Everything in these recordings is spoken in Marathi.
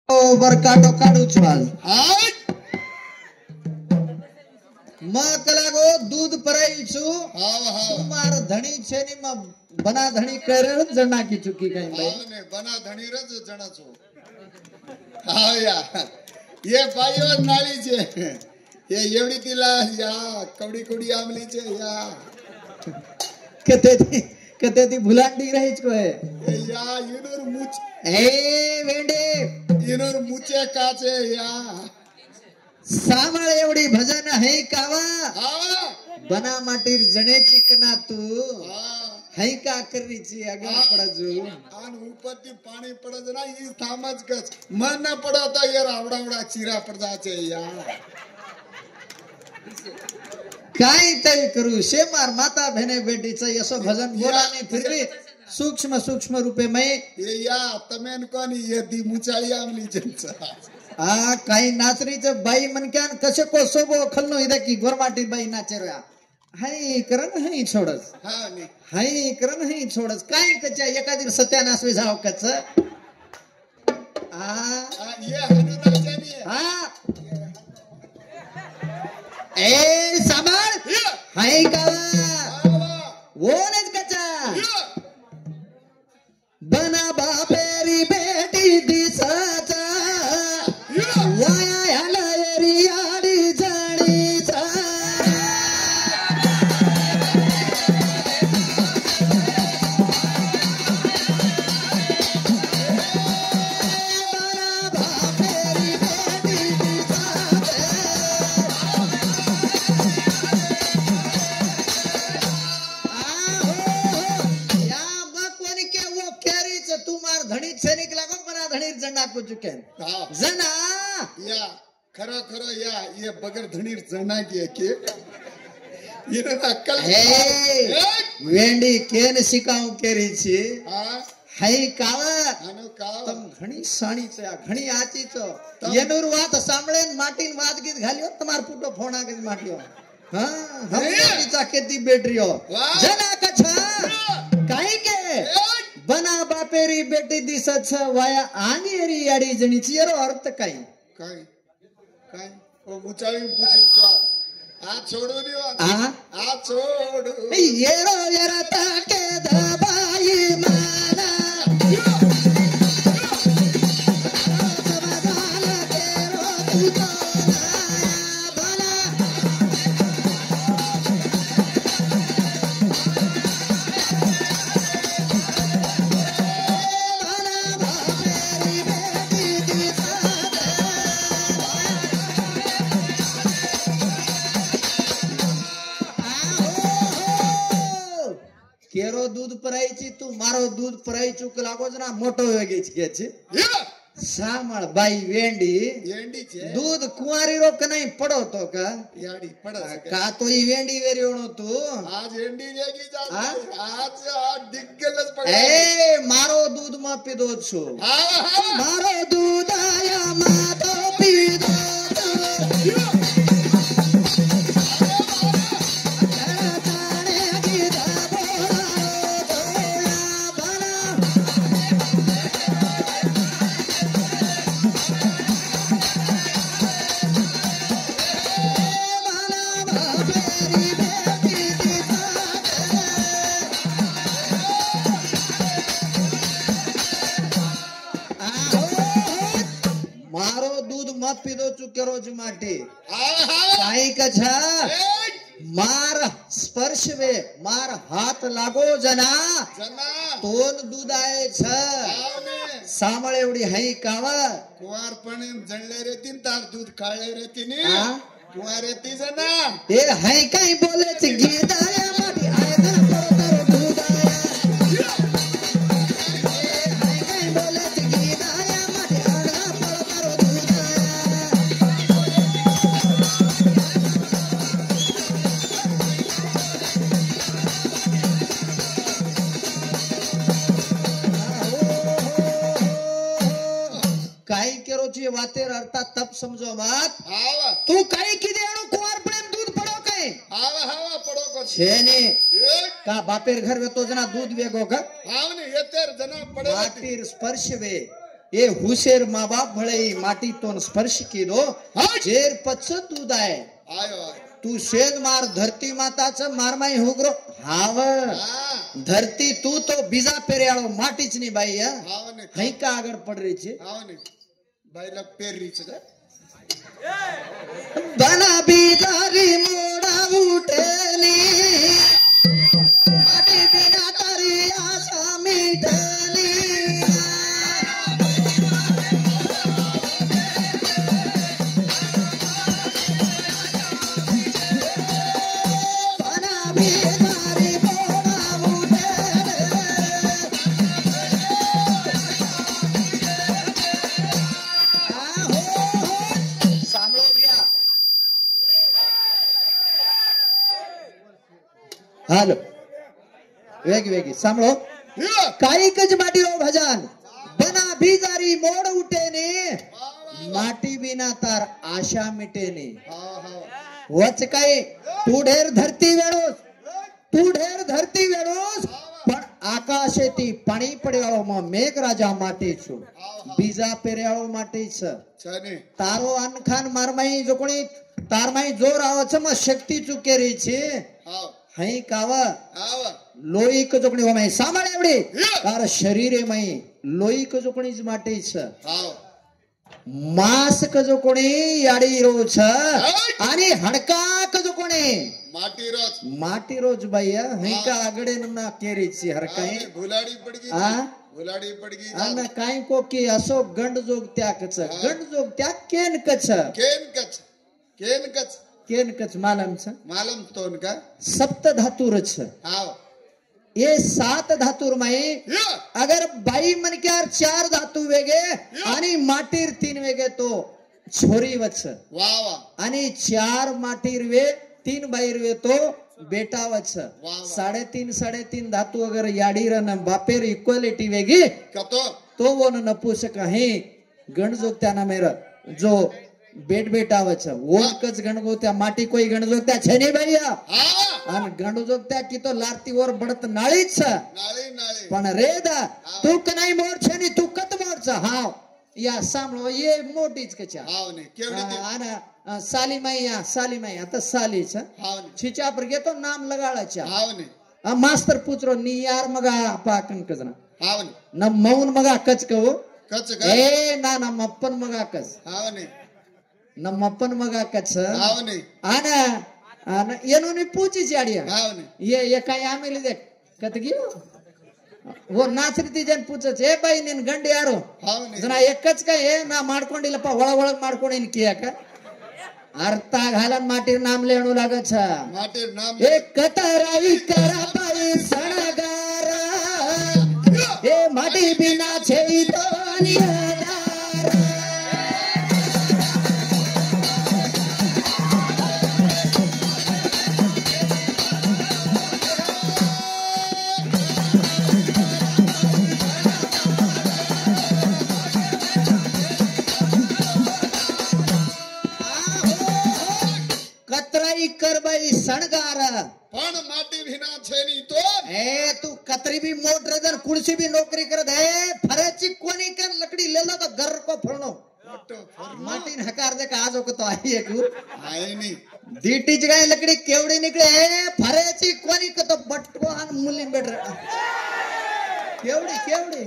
बरकाटो काढू છું આજ હાય માં કલાગો दूध ભરાઈ છું હાવ હાવ માર ધણી છે ની માં બના ધણી કરે જણા કી ચુકી કઈ ભાઈ હાવ ને બના ધણી રજ જણા છો હાવ યા ये भाइयों नाली छे ये एवडी तिला या कवडी कवडी आमली छे या कते ती भुलांडी रही को है या इनोर मुच ए वेंडे इनोर मुचे काचे या सावळ एवढी भजन है कावा हा बना माटीर जणेची कना तू हा है का करनी ची आगे पड़जू आन ऊपर ती पानी पड़ज ना ई थामज कच मन न पड़ो तो यार आवड़ा चीरा पड़ जाचे या काय तय करू शे मार माता बहने बेटी च यसो भजन बोला नहीं फिर भी सूक्ष्म सूक्ष्म रूपे में ये या तमेन कोनी ये दी मुचाळी आमली जंच आ काही नाचरीच बाई मनक्यान कसे को सोबो खलनो इदा की गोरमाटी बाई नाचरया हाय करन हाय छोडस हा नी हाय करन हाय छोडस काय कच्या एका दिवस सत्यानाश वे जाव कच आ ये हनुना जानी हा ए सामान हाय का ओनच कचा बना बापेरी बेटी दिसाचा वाया हलरी आडी जाणीचा धणी सैनिक लागो बना धणी जना को चुके हा जना या खरो खरो या ये बगर धणीर जना के ये ना अक्कल हे वेंडी केन शिकाऊ केरी छी हा हाय कावा आनो का तम घणी साणी छ घणी आची छ येनुर वात सांभळे माटीन वात गीत घालियो तमार पुटो फोणा के माटियो हां हम चा केती बेटरियो जना कछा काई के बना बापेरी बेटी दिसत छ वाया आंगेरी याडी जणीची यारो अर्थ काय काय काय ओ मुचाळी पूछी तो आ छोडू दियो आ आ छोडू येरो येरा ताके दबाई माना केरो दूध परायची तू मारो दूध पराई चुक लागोच ना मोटो वेगेच घ्यायची सामळ बाई वेंडी एंडी छे दूध कुंवारी रो कनाई पडवतो का याडी पडा का तो ही वेंडी वेरियोणो तू आज एंडी लेगी जा हा? आज आ दिग्गलच पडा ए मारो दूध मा पीदो छु हा हा मारो दूध आया मा तो पीदो मारो दूध मत पीदो चुके रोज माटी हा हा काही कछा मार स्पर्श वे मार हात लागो जना जना तोन दूध आहे छ आवने सामळ एवढी हाय कावा कुवार पण जणले रे तीन तार दूध काळे रे तिने हा? कुवार रे ती जना ए हाय काय बोलेच गीत आया माटी आय ना परतर दूध आया ए हाय काय बोलेच गीत आया माटी आय ना परतर दूध काही केरोची वातेर अर्था तप समजो मात आवा तू काही किती आणू कुवार प्रेम दूध पडो काय आवा हवा पडो को छेने एक का बापेर घर वे तो जना दूध वेगो का आवने येतेर जना पडे माटीर स्पर्श वे એ હુશેર મા બાપ ભળે ઈ માટી તો સ્પર્શ કીધો ઝેર પછ દૂધ આય આયો આયો તું શેદ માર ધરતી માતા છે મારમાઈ હુગરો હાવ હા ધરતી તું તો બીજા પેરેવાળો માટી જ ની બાઈ હે આવ ને હૈકા આગળ પડ રહી છે આવ ને ભાઈ લા પેરી છે બના બીજારી મોડા ઉઠેલી માટી બિના તારી આશા મીઠેલી હાલો વેગી વેગી સાંભળો કાઈક જ માટીઓ ભજન બના બીજારી મોડ ઉઠે ને માટી વિના તાર આશા મીટે ને હા હા વચ કઈ તું ઢેર ધરતી વેડોસ પણ આકાશેથી પાણી પડ્યાળો માં મેઘ રાજા માટે છું બીજા પેરેવાળો માટે છે છને તારો અનખાન મારમાઈ જોકણી તારમાઈ જોર આવે છે માં શક્તિ ચૂકેરી છે આવ હઈ કાવા આવ લોહી કજોકણી હોમે સાંભળે એવડી તાર શરીરે મય લોહી કજોકણી જ માટે છે આવ માંસ કજોકણી યાડી રો છે અને હડકા કજોકણી માટી રોજ ભાઈ હઈ કા આગળે નમના કેરી છે હરકાઈ ભુલાડી પડ ગઈ હા ભુલાડી પડ ગઈ આના કાઈ કો કે અસો ગંડ જોગ ત્યા કછ ગંડ જોગ ત્યા કેન કછ કેન કછ માલમ છે માલમ તોન કા સપ્ત ધાતુ રચ આવ ये 7 धातुर में अगर 22 मन के 4 धातु वेगे आणि माटीर 3 वेगे तो छोरी वच वाह वाह आणि 4 माटीर वे 3 बाईर वे तो बेटा वच 3.5 धातु अगर याडीर न बापेर इक्वलिटी वेगी कतो तो वो न नपुसक है गणजोगत्याना मेर जो बेटा वच वो कच गणगोत्या माटी कोई गणजोगत्या छे नहीं भैया હા અને ગણું જોગત્યા કી તો લારતી ઓર બળત નાળી જ છે નાળી નાળી પણ રેદા તું કનાઈ મોર છે ની તું કત મોર છે હાવ યા સાંભળો એ મોટી જ કચા હાવ ને કેવડી દી આના સાલીમાઈ આ તો સાલી છે હાવ ને છીચા પર ગે તો નામ લગાડે છે હાવ ને આ માસ્ટર પૂછરો ની યાર મગા પાકન કજના હાવ ને ન મૌન મગા કચ કહો કચ એ ના મપ્પન મગા કચ હાવ ને ન મપ્પન મગા કચ હાવ ને આના એનું ની પૂછી ચાડિયા હાવ ને ये कहीं आमे ले देख कत गयो वो नाचरीती जन पूछे छे भाई निन गंडे यारो हाव ने जना एकच काय हे ना माडकोंडी लपा वळ वळ माडकोंडी किया का अर्ता घालन माटी नाम लेणू लागे छ माटे नाम एक कतराई करा बाई सणगारा ए माटी बिना छे तो नियादार करबाई सणगार पण माटी विना छेनी तो ए तू कतरी भी मोट रदर कुर्सी भी नौकरी करत है फरेची कोणी कन लकड़ी ले लो तो घर को फरनो माटी हकार दे का आजो को तो आई एक आई नहीं दीटी जगह लकड़ी केवड़ी निकले फरेची कोणी को तो बटको आन मुली बैठ केवड़ी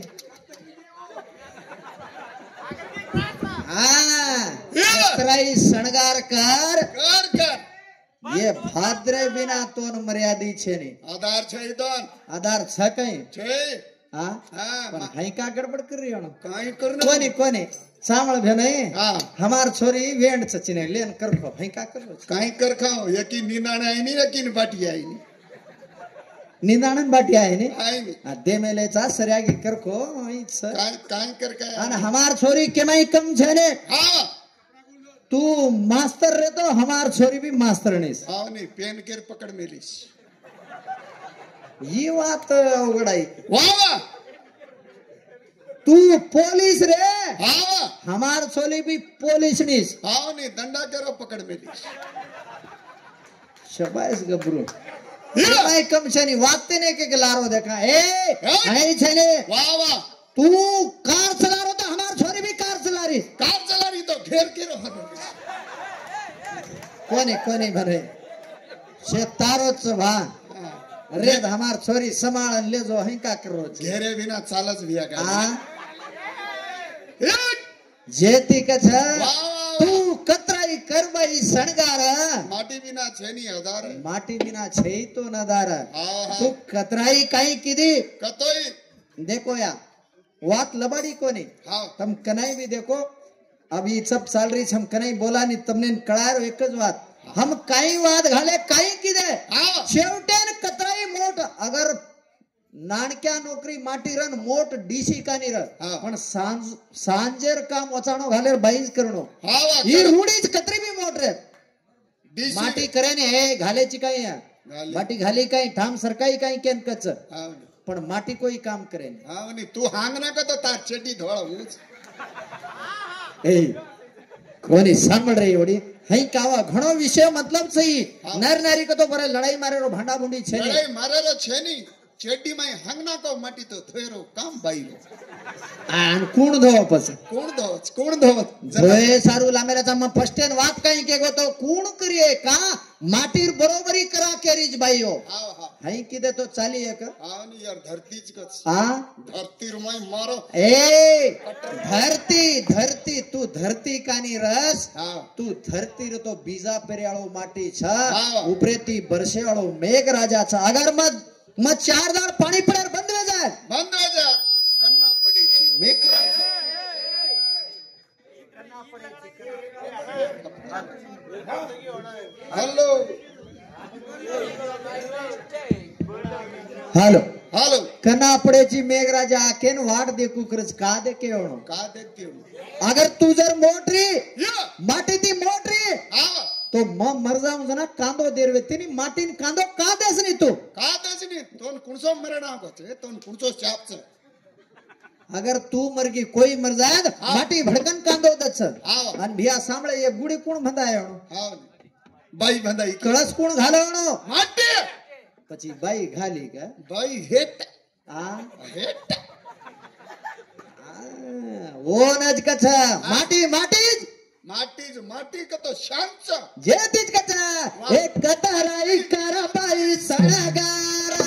हाँ कतराई सणगार कर ये भाद्रे बिना तोन मर्यादी छे नहीं आधार छे दोन आधार छ कई छे हां हां पर हई का गड़बड़ कर रही हो ना काई करना कोनी सामळ भे नहीं हां हमार छोरी वेंड सचिने लेन करखो हई का करो काई कर खाओ यकी निनाणे आई नहीं यकी बाटी आई नहीं निंदाणन बाटी आहे ने आई नहीं आ दे मेलेचा सऱ्यागी करखो हई छ काई कर का अन हमार छोरी केमाई कम छे ने हां तू मास्टर रे तो हमार छोरी भी मास्टर नहीं हां नहीं पेन केर पकड़ मेलीस ये बात उगड़ाई वाह वाह तू पुलिस रे हां हमार छोरी भी पुलिस नहीं हां नहीं दंडा करो पकड़ मेलीस शाबाश गबरू भाई कम छनी वागते ने के लारो देखा ए आई छने वाह वाह तू कार चला रो तो हमार चलारी कार चला रही तो घेर के रहो कोने भरे से तारोच भा रे हमार छोरी संभाळ ले जो हई का करो घेरे बिना चालच बिया का आ जेती कछ तू कतराई करबाई शणगार माटी बिना छेनी हदार माटी बिना छई तो नदार हाँ। तू कतराई काई कीधी कतोई देखो या वात लबाड़ी कोनी हाँ तम कनाई भी देखो अभी सब चाल रही हम कनाई बोला नहीं तुमने कळार एकच वात हम काही वाद घाले काही किदे हाँ शेवटेन कतराई मोठ अगर नाणक्या नोकरी माटी रन मोठ डीसी कानी र हाँ। पण सांजेर काम वचाणो घालेर बाईज करणो हाँ ही रूढीच कतरी भी मोठ रे डीसी माटी करे ने हे घालेची काही घाले। माटी घाली काही ठाम सरकाई काही केन कच हाँ पण माटी कोई काम करे ने हाँ नहीं तू हांग ना का तो तार चेटी धोळा ऊच ए कोनी सांभळ रे एवढी हई कावा घणो विषय मतलब सही हाँ। नर नारी को तो बरे लड़ाई मारे रो भांडा भुंडी छे ने लड़ाई मारे रो छेनी चेटी में हांग ना को माटी तो थेरो काम बाई रो आन कोण धो पस कोण धो जोय सारू लामेराचा मग फस्टेन वात काही के गो तो कोण करिये का माटीर बरोबरी करा केरीज बाईयो हाँ हाँ हई किदे तो चाली एक हाँ नहीं यार धरतीच कच आ धरती रुमाई मारो ए धरती तू धरती कानी रस हाँ तू धरती रे तो बीजा पेरेवाळो माटी छ हाँ। उपरेती बरसेवाळो मेघ राजा छ अगर मग 4 दाड पाणी पडार बंद हो जाय बंद हो जा करना पड़ेगी मेघराज हेलो हालो हेलो कना पडेची मेघराजा केन वाट देखू करज का दे केवणो का देखती हूँ अगर तू जर मोटरी या माटी ती मोटरी हाँ तो मर जाऊ जना कांदो देरवे तिनी माटीन कांदो का देस नी तू का दसनी तोन कुणसो मरे ना बचे तोन कुणसो चापच अगर तू मरगी कोई मर जाय हाँ। माटी भडकन कांदो दच हाँ। आणि भिया सांभळे ये गुडी कोण बंधायो हाँ बाई बंदाई कळस कोण घालवणो माटी પછી બાઈ ઘાલી કે बाई हेट આ हेट ઓનજ કછ માટી माटी का तो शांत જેતીજ કછ એક કતરાઈ કરબાઈ સણગારા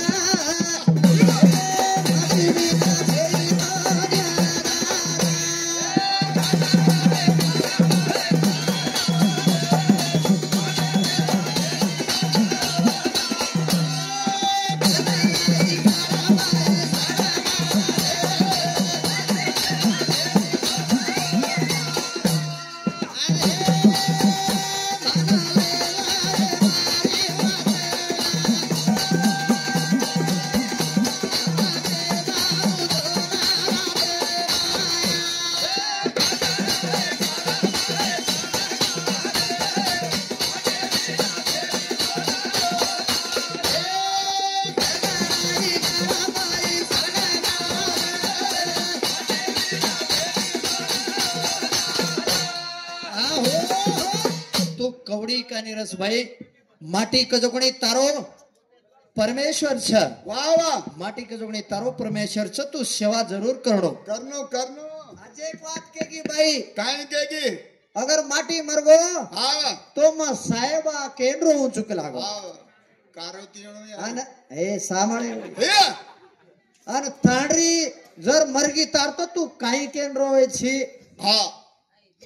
तो कवड़ी का निरस भाई माटी कजोगणी तारो परमेश्वर छ वाह वाह माटी कजोगणी तारो परमेश्वर छ तू सेवा जरूर करणो करनो आज एक बात केगी भाई काय केगी अगर माटी मरगो हाँ तो म साहेबा केंद्र होऊन चुक लागो वाह कारोतीणो अन ए सामाळे हे अन तांडरी जर मरगी तारतो तू काही केंद्र होय छी हाँ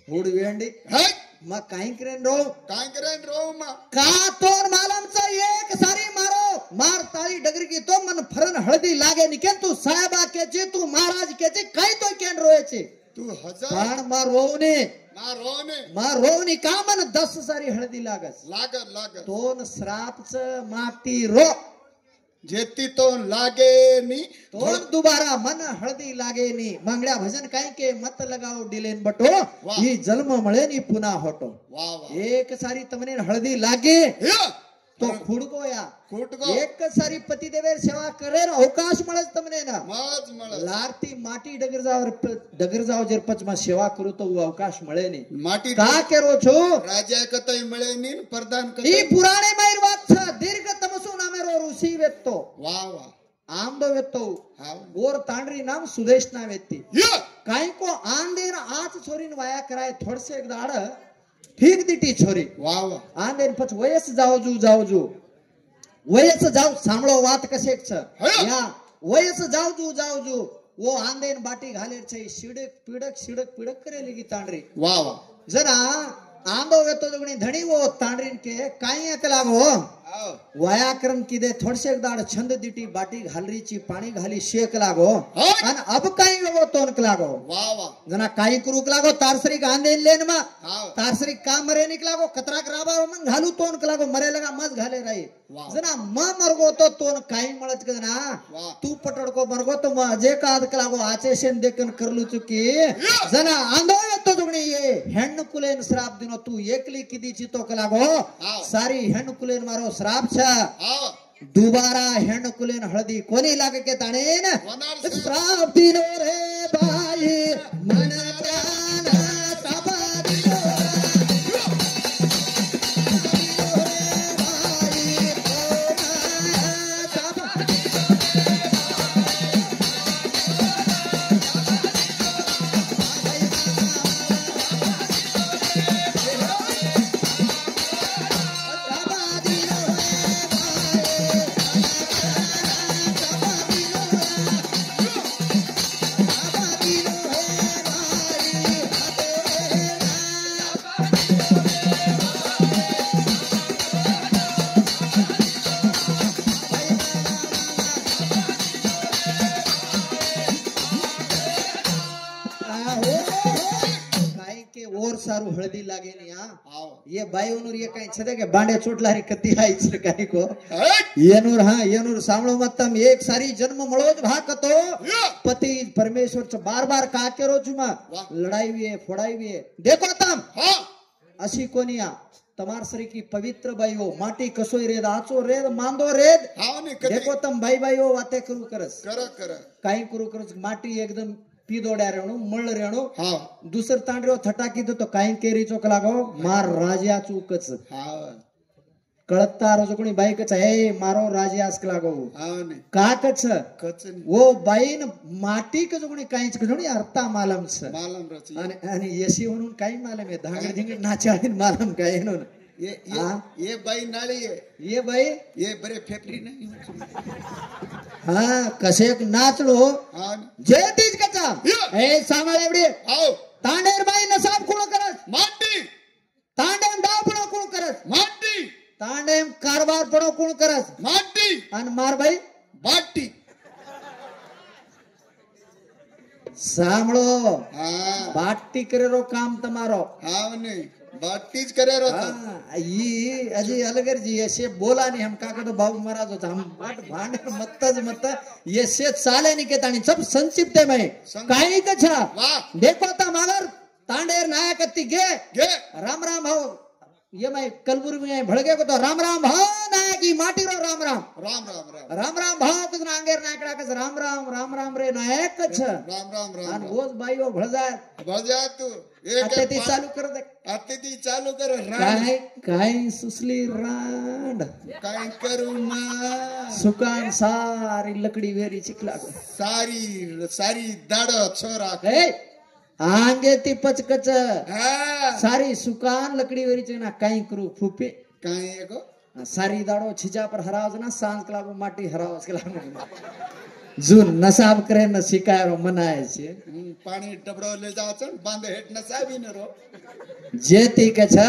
हुड वेंडी हे मग काही केंद्र काय करेन रो मा का तोर मालमचा एक सारी मारो मार ताळी डगरी की तो मन फरन हळदी लागे निके तू साहेबा केची तू महाराज केची काही तो केंद्र होयची तू हजार पण मारोवने मारोने का मन 10 सारी हळदी लागस लागत तोन श्रापच माती रो जेती तो लागे नी तोन दुबारा मन हळदी लागे नी मंगड्या भजन काय के मत लगाओ डिलेन बटो वाह। ही जन्म मळे नी पुन्हा होटो वाह वाह एक सारी तमने हळदी लागे हे तो खुडको या खुटको एक सारी पती देवेर सेवा करे ना अवकाश मळस तमने ना मज मळ लारती माटी डगर जाव जर पचमा सेवा करू तो वो अवकाश मळे नी माटी का केरो छो राजा कतई मळे नी प्रधान ई कतई पुराणे मायर बात छ दीर्घ तमसु नामे रो ऋषि वेत्तो वाह वाह आमदो वेतो हाव गोर तांडरी नाम सुदेश ना वेती या काही को आंदेर आज छोरीन वाया कराय थोडसे एक दाड ठीक दिटी छोरी वा वा आंदेर पछ वयस जावजू वयस जाव सांभळो વાત कशेक छ या वयस जावजू वो आंदेन बाटी घालेर छै शिडक पीडक करेली की तांडरी वा वा जना आंदो वेतो जगणी धणी वो तांडरीन के काही एक लागो हाव व्याकरण किदे थोडसे दाड छंद दिटी बाटी घालरीची पाणी घाली शेक लागो हाय. आणि अब काही वो तोनक लागो वा वा जना काही करूक लागो तारसरी गांधेन लेन मा हाव तारसरी का मरे निकलागो कतराक राबा मग घालू तोनक लागो मरे लगा मज घाले राई वाव. जना म मरगो तो तोन काही मळत क जना वाव. तू पटडको मरगो तो म जे काद लागो आचेशन देखन करलू चुकी जना आंदो तो जुगणी ये ಹೆಣ್ಣು ಕುಲೇನ್ ಶ್ರಾಪ್ ದಿನೋ तू एकली किदी चितो लागो वाव. सारी ಹೆಣ್ಣು ಕುಲೇನ್ मारो श्राप छ हाव दुबारा ಹೆಣ್ಣು ಕುಲೇನ್ हळदी कोणी लागके ताणेन वनार से श्राप दिनो रे बाई मन प्राण श्राप दिनो सारू हळदी लागे नि हाव ये बाईवनूर ये काही छदे के बांडे चोटलारी कती आईच काही को हाय येनूर हा येनूर सामळो मतम एक सारी जन्म मळोज भाकतो या पति परमेश्वर च बार का केरो जुमा वाह. लड़ाई भी है फोड़ाई भी है देखो तम हा अशी कोनिया तमार सरी की पवित्र बाई हो माटी कसोई रेद आचो रेद मांदो रेद हाव ने कधी देखो तम बाई हो वाते करू करस कर काही करू करस माटी एकदम पीदोड्या रेणू मळ रेणू हाव दुसर तांडरो थटाकी तो काही केरी चोक लागो मार राजा चूकच हाव कळता रोज कोणी बाईकच हे मारो राजास लागो हाव ने काकच कचन वो बाईन माटी क जोगणी काहीच कजोणी अर्था मालम छ मालम रची आणि येसी म्हणून काही मालम आहे धांगड धिंगड नाचाळीन मालम काय म्हणून ये बाई नाळी है ये बाई ये बरे फेफड़ी नहीं हा कसे नाचलो हाव जे तीज कचा ए सांभाळ एवढी हाव तांडेर बाई नसाब कोण करत माटी तांडेम दाव पण कोण करत माटी तांडेम कारभार पण कोण करत माटी आणि मार बाई बाटी सांभळो हा बाटी करेरो काम તમારો हाव ने बाटी ज करे रहता ये अजी अलगर जी ऐसे बोला नहीं हम काका तो बाबू महाराज होता हम बाट भांडे मत ये से चाले नहीं के तानी सब संक्षिप्त है मैं काही कछा वाह देखो ता मगर तांडेर नायक अति गे गे राम राम हो ये मैं कलबुर्गी में भड़के को तो राम राम भाव नायकी माटी रो राम राम राम राम राम राम राम भाव कस नांगेर नायकड़ा कस राम राम रे नायक कछ राम राम अन राम रोज बाईओ भळ जाय बढ़ जा तू एक अत्याती चालू कर दे अतिथि चालू कर काय काय सुसली रांड काय करू ना सुकान सारी लकड़ी वेरी चिकला सारी सारी दाड़ छोरा ए आंगे ती पचकच हा सारी सुकान लकड़ी वेरी चिकना काही करू फुपे काय एको सारी दाड़ो छिजा पर हरावज ना सांस के लागो माटी हरावज के लागो जून नसाब करे न शिकायरो मनाय छे पानी डबड़ो ले जाओ चल बांधे हेट नसाबी न रो जेती के छ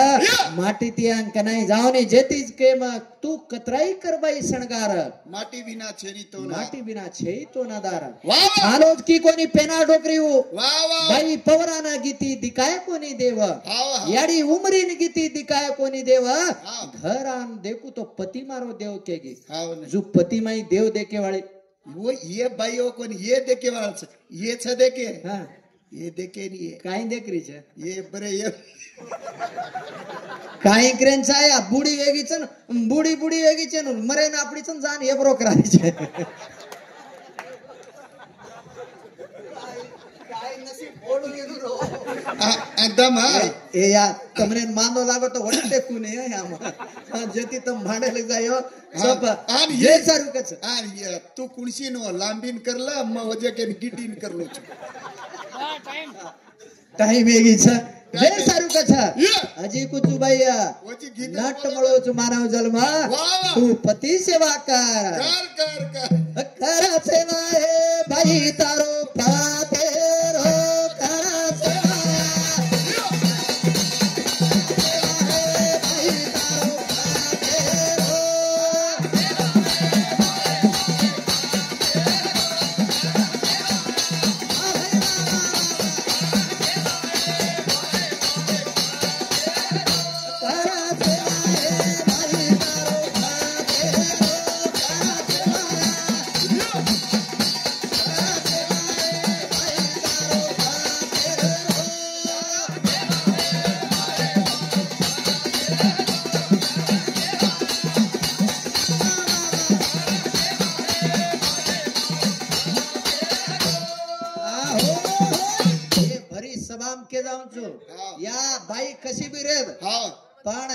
माटी तियान कनाई जाओ ने जेती के म तू कतराई करबाई शणगार माटी बिना छेरी तो ना माटी बिना छे तो ना दार वाह वाह आलोज की कोणी पेना डोकरी हो वाह वाह बाई पवराना गीती दिकाय कोणी देव हाव याडी उमरीन गीती दिकाय कोणी देव हाव घर आन देखू तो पति मारो देव केगी हाव ने जो पति माई देव देके वाली वो ये भाइयों को ये देखे वाला छ ये छ देखे हाँ ये देखे नहीं है काही देख रही छे ये बरे ये काही क्रेन छाया बुडी वेगी छन बुडी वेगी छन मरे ना आपडी छन जान हे बरो कराय छे काय नसीब बोलू गेलो रो दम हा એ યાર તમને માંદો લાગો તો વડતે કુને હે આમાં જેથી તમે ભાડે લઈ જાયો सब जे सारू कच तू कुणशी नो लांबीन करला मग वजे के गिटीन करलो छु टाइम हेगी छ जे सारू कच हजी कुचु भाई वजी गीत नाट मळो छु मानव जन्म तू पति सेवा कर कर सेवा हे भाई तारो पाते रो कर सेवा के जाऊन छु या बाई कशी बी रेद पण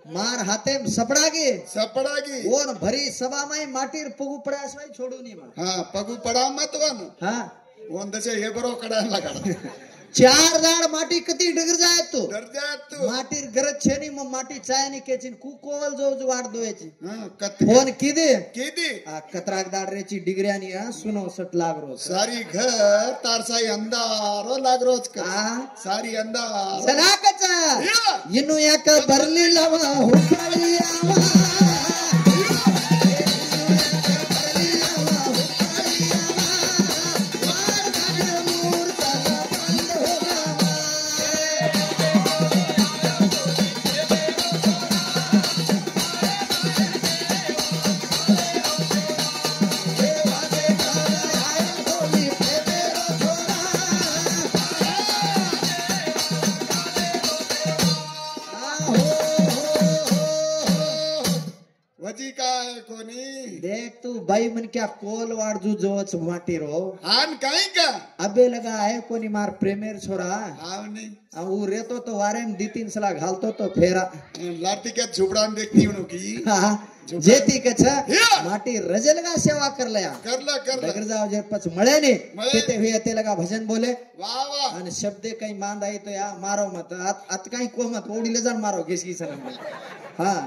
मार हाते सपडागी ओन भरी सभा में माटीर पगू पडास नाही छोडू नी मग हां पगू पडा मत वन हां ओन दशे हे बरो कडायला लागा 4 दाड माटी कती डगर जाय तू डर जाय तू माटीर गरज छे नी मग माटी चाय नी केची कुकोल जो जो वाट दोयची हां फोन किदे आ कतराक दाड रेची डिग्र्यानी हा सुनो सट लाग रोज सारी घर तारसाई अंधारो लाग रोज का सारी अंधार चला कचा इनु याक बरली लवा हुकळी आवा देख तू बाई मन क्या कोल वाड़ जू जोच माटी रो आन काई का अबे लगा है कोनी मार प्रेमेर छोरा हाव नहीं वो रेतो तो वारे में 2-3 सला घालतो तो फेरा लाटी के झुबड़ान देखती हूं की जेती के छ माटी रजे लगा सेवा कर लया कर डगर जाओ जे पछ मळे ने केते हुए ते लगा भजन बोले वाह वाह अन शब्दे कई मांद आई तो या मारो मत अत कई को मत ओडी ले जान मारो घिसकी सनम हाँ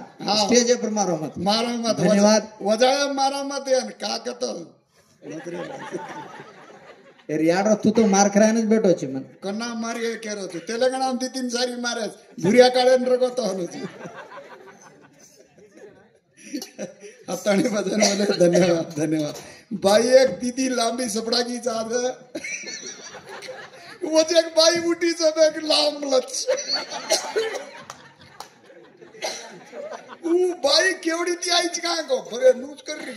स्टेज पर मारो मत धन्यवाद वजाया मारा मत यान का कतो याडो तू तो मार करायनच बेटो छी मन कन्ना मारी केरो तू तेलंगाना में 3 सारी मारेस भुरिया काढन रगो तो हलो छी अताणी भजन वाले धन्यवाद भाई एक दीदी लांबी सपडागी चाद वो एक बाई उठी सब एक लांब लच बाई केवढी ती आईची काय गो बरे न्यूज कर रे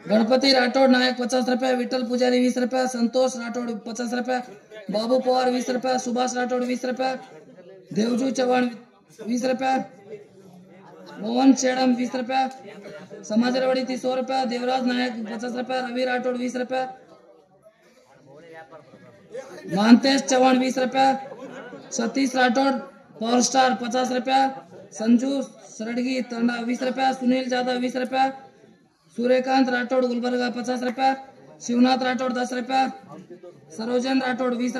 गणपति राठौड़ नायक 50 रुपए, विठल पुजारी 20 रुपए, संतोष राठौड़ 50 रुपए, बाबू पवार 20 रुपए, सुभाष राठौड़ 20 रुपए, देवजू चौहान 20 रुपए, मोहन चेड़म 20 रुपए, समाजरवाड़ी 100 रुपए, देवराज नायक 50 रुपए, रवि राठौड़ 20 रुपए, मानतेश चौहान 20 रुपए, सतीश राठौड़ पावर स्टार 50 रुपए, संजू सरडगी तंडा 20 रुपए, सुनील जाधव 20 रुपए, सूर्यकांत राठौड़ गुलबर्गा 50 रुपए, शिवनाथ राठौड़ 10 रुपए, सरोजन राठौड़ 20 रुपए।